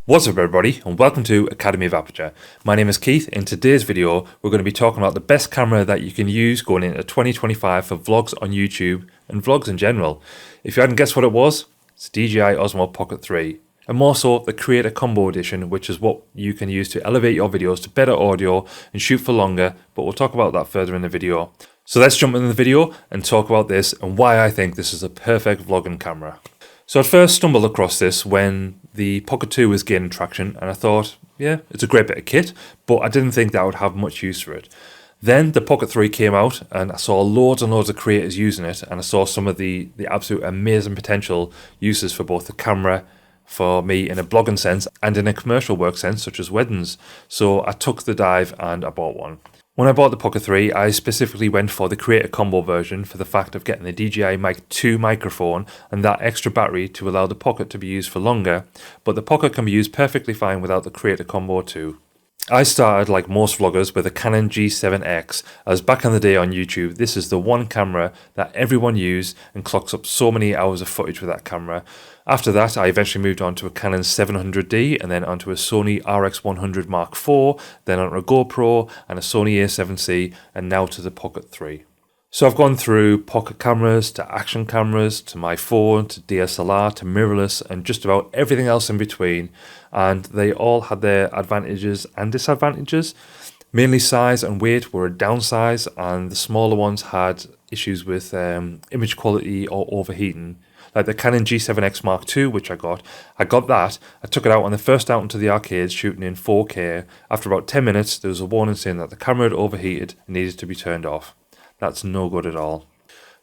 What's up everybody and welcome to Academy of Aperture. My name is Keith. In today's video we're going to be talking about the best camera that you can use going into 2025 for vlogs on YouTube and vlogs in general. If you hadn't guessed what it was, it's DJI Osmo Pocket 3. And more so the Creator Combo Edition, which is what you can use to elevate your videos to better audio and shoot for longer, but we'll talk about that further in the video. So let's jump into the video and talk about this and why I think this is a perfect vlogging camera. So I first stumbled across this when the Pocket 2 was gaining traction and I thought, yeah, it's a great bit of kit, but I didn't think that I would have much use for it. Then the Pocket 3 came out and I saw loads and loads of creators using it, and I saw some of the absolute amazing potential uses for both the camera, for me in a blogging sense and in a commercial work sense such as weddings. So I took the dive and I bought one. When I bought the Pocket 3, I specifically went for the Creator Combo version for the fact of getting the DJI Mic 2 microphone and that extra battery to allow the Pocket to be used for longer, but the Pocket can be used perfectly fine without the Creator Combo too. I started, like most vloggers, with a Canon G7X, as back in the day on YouTube, this is the one camera that everyone used and clocks up so many hours of footage with that camera. After that, I eventually moved on to a Canon 700D and then onto a Sony RX100 Mark IV, then onto a GoPro and a Sony A7C, and now to the Pocket 3. So I've gone through pocket cameras, to action cameras, to my phone, to DSLR, to mirrorless, and just about everything else in between. And they all had their advantages and disadvantages. Mainly size and weight were a downside, and the smaller ones had issues with image quality or overheating. Like the Canon G7X Mark II, which I got that, I took it out on the first out into the arcades shooting in 4K. After about 10 minutes, there was a warning saying that the camera had overheated and needed to be turned off. That's no good at all.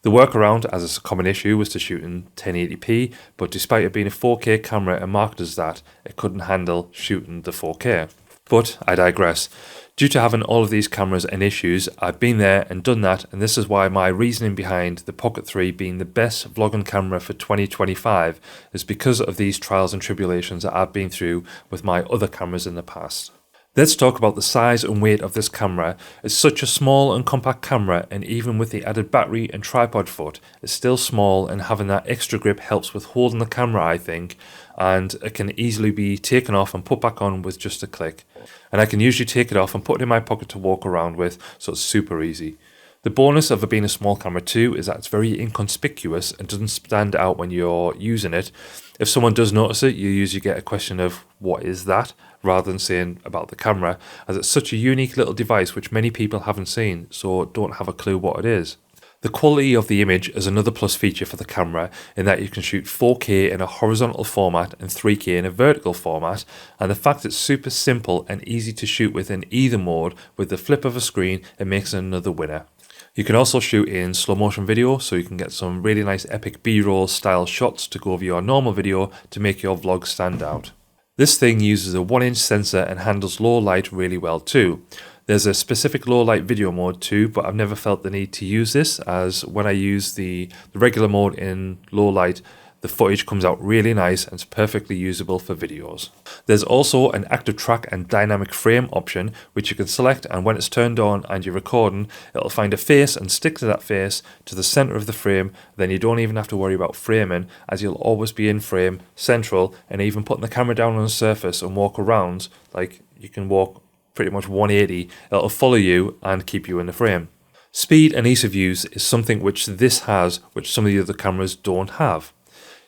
The workaround, as it's a common issue, was to shoot in 1080p, but despite it being a 4K camera and marketed as that, it couldn't handle shooting the 4K. But I digress. Due to having all of these cameras and issues, I've been there and done that, and this is why my reasoning behind the Pocket 3 being the best vlogging camera for 2025 is because of these trials and tribulations that I've been through with my other cameras in the past. Let's talk about the size and weight of this camera. It's such a small and compact camera, and even with the added battery and tripod foot, it's still small, and having that extra grip helps with holding the camera, I think, and it can easily be taken off and put back on with just a click. And I can usually take it off and put it in my pocket to walk around with, so it's super easy. The bonus of it being a small camera too is that it's very inconspicuous and doesn't stand out when you're using it. If someone does notice it, you usually get a question of what is that, rather than saying about the camera, as it's such a unique little device which many people haven't seen, so don't have a clue what it is. The quality of the image is another plus feature for the camera, in that you can shoot 4K in a horizontal format and 3K in a vertical format, and the fact it's super simple and easy to shoot with in either mode with the flip of a screen, it makes it another winner. You can also shoot in slow motion video, so you can get some really nice epic B-roll style shots to go over your normal video to make your vlog stand out. This thing uses a 1-inch sensor and handles low light really well too. There's a specific low light video mode too, but I've never felt the need to use this, as when I use the regular mode in low light, the footage comes out really nice and it's perfectly usable for videos. There's also an active track and dynamic frame option which you can select, and when it's turned on and you're recording, it'll find a face and stick to that face to the center of the frame. Then you don't even have to worry about framing, as you'll always be in frame, central, and even putting the camera down on a surface and walk around, like you can walk pretty much 180, it'll follow you and keep you in the frame. Speed and ease of use is something which this has, which some of the other cameras don't have.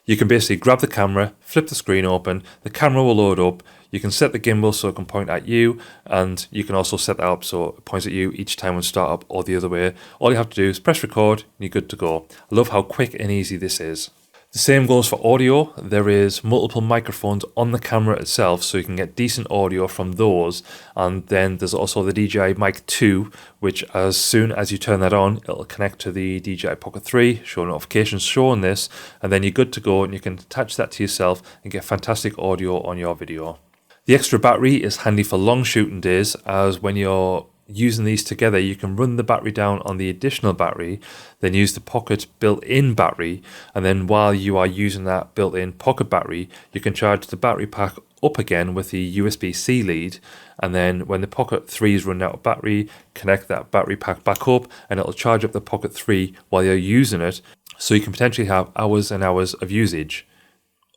You can basically grab the camera, flip the screen open, the camera will load up, you can set the gimbal so it can point at you, and you can also set that up so it points at you each time when start up or the other way. All you have to do is press record and you're good to go. I love how quick and easy this is. The same goes for audio. There is multiple microphones on the camera itself, so you can get decent audio from those. And then there's also the DJI Mic 2, which as soon as you turn that on, it'll connect to the DJI Pocket 3, show notifications showing this, and then you're good to go and you can attach that to yourself and get fantastic audio on your video. The extra battery is handy for long shooting days, as when you're using these together, you can run the battery down on the additional battery, then use the Pocket built-in battery, and then while you are using that built-in Pocket battery, you can charge the battery pack up again with the USB-C lead, and then when the Pocket 3 is running out of battery, connect that battery pack back up and it'll charge up the Pocket 3 while you're using it, so you can potentially have hours and hours of usage.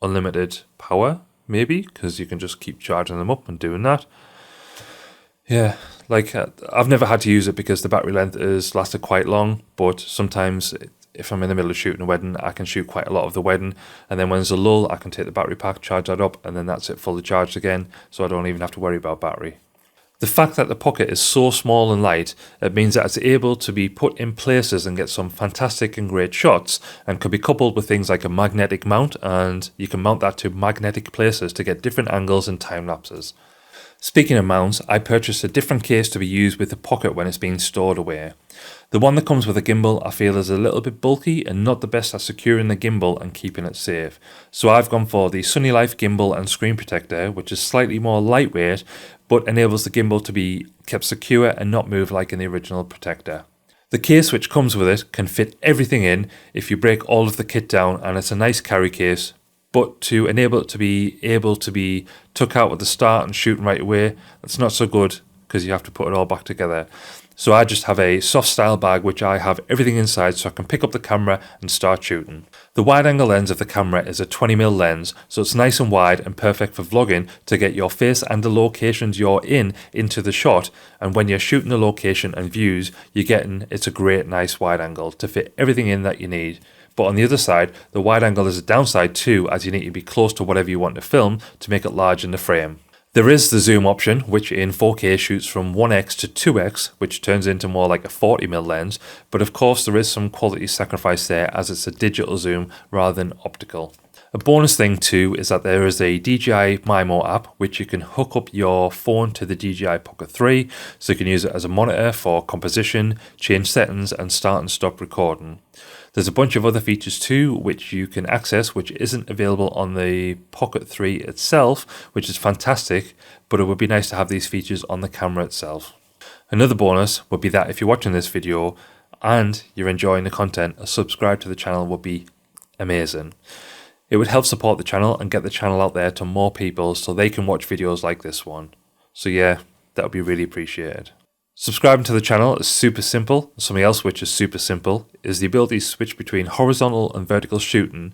Unlimited power, maybe, because you can just keep charging them up and doing that. Yeah, like I've never had to use it because the battery length is lasted quite long, but sometimes if I'm in the middle of shooting a wedding, I can shoot quite a lot of the wedding, and then when there's a lull, I can take the battery pack, charge that up, and then that's it fully charged again, so I don't even have to worry about battery. The fact that the Pocket is so small and light, it means that it's able to be put in places and get some fantastic and great shots, and can be coupled with things like a magnetic mount, and you can mount that to magnetic places to get different angles and time lapses. Speaking of mounts, I purchased a different case to be used with the Pocket when it's being stored away. The one that comes with a gimbal I feel is a little bit bulky and not the best at securing the gimbal and keeping it safe. So I've gone for the Sunny Life gimbal and screen protector, which is slightly more lightweight but enables the gimbal to be kept secure and not move like in the original protector. The case which comes with it can fit everything in if you break all of the kit down, and it's a nice carry case. But to enable it to be able to be took out at the start and shooting right away, that's not so good because you have to put it all back together. So I just have a soft style bag which I have everything inside so I can pick up the camera and start shooting. The wide angle lens of the camera is a 20mm lens, so it's nice and wide and perfect for vlogging to get your face and the locations you're in into the shot, and when you're shooting the location and views it's a great nice wide angle to fit everything in that you need. But on the other side, the wide angle is a downside too, as you need to be close to whatever you want to film to make it large in the frame. There is the zoom option, which in 4K shoots from 1x to 2x, which turns into more like a 40mm lens, but of course there is some quality sacrifice there as it's a digital zoom rather than optical. A bonus thing too is that there is a DJI Mimo app which you can hook up your phone to the DJI Pocket 3, so you can use it as a monitor for composition, change settings and start and stop recording. There's a bunch of other features too which you can access which isn't available on the Pocket 3 itself, which is fantastic, but it would be nice to have these features on the camera itself. Another bonus would be that if you're watching this video and you're enjoying the content, a subscribe to the channel would be amazing. It would help support the channel and get the channel out there to more people so they can watch videos like this one. So yeah, that would be really appreciated. Subscribing to the channel is super simple. Something else which is super simple is the ability to switch between horizontal and vertical shooting.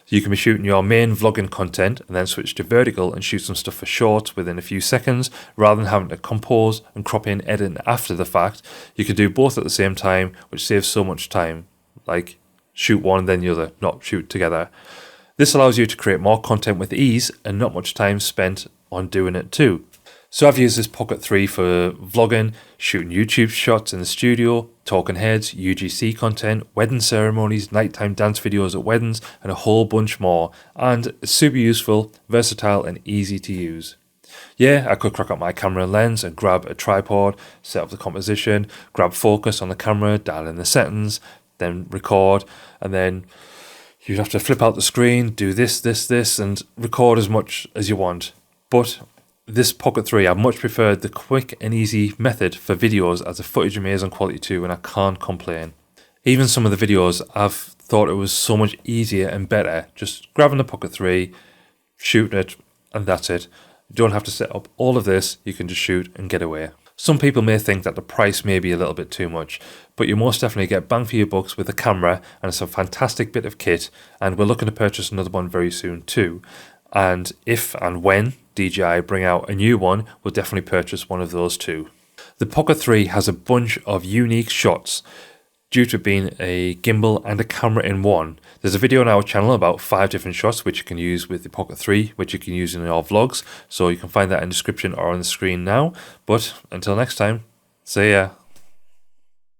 You can be shooting your main vlogging content and then switch to vertical and shoot some stuff for shorts within a few seconds rather than having to compose and crop in edit after the fact. You can do both at the same time, which saves so much time. Like shoot one then the other, not shoot together. This allows you to create more content with ease and not much time spent on doing it too. So I've used this Pocket 3 for vlogging, shooting YouTube shots in the studio, talking heads, UGC content, wedding ceremonies, nighttime dance videos at weddings, and a whole bunch more. And it's super useful, versatile and easy to use. Yeah, I could crack up my camera and lens and grab a tripod, set up the composition, grab focus on the camera, dial in the settings, then record, and then you'd have to flip out the screen, do this, and record as much as you want. But this Pocket 3, I much preferred the quick and easy method for videos, as the footage is amazing quality too, and I can't complain. Even some of the videos, I've thought it was so much easier and better just grabbing the Pocket 3, shooting it, and that's it. You don't have to set up all of this, you can just shoot and get away. Some people may think that the price may be a little bit too much, but you most definitely get bang for your bucks with the camera, and it's a fantastic bit of kit, and we're looking to purchase another one very soon too. And if and when DJI bring out a new one, we'll definitely purchase one of those too. The Pocket 3 has a bunch of unique shots due to being a gimbal and a camera in one. There's a video on our channel about 5 different shots which you can use with the Pocket 3, which you can use in your vlogs, so you can find that in the description or on the screen now. But until next time, see ya.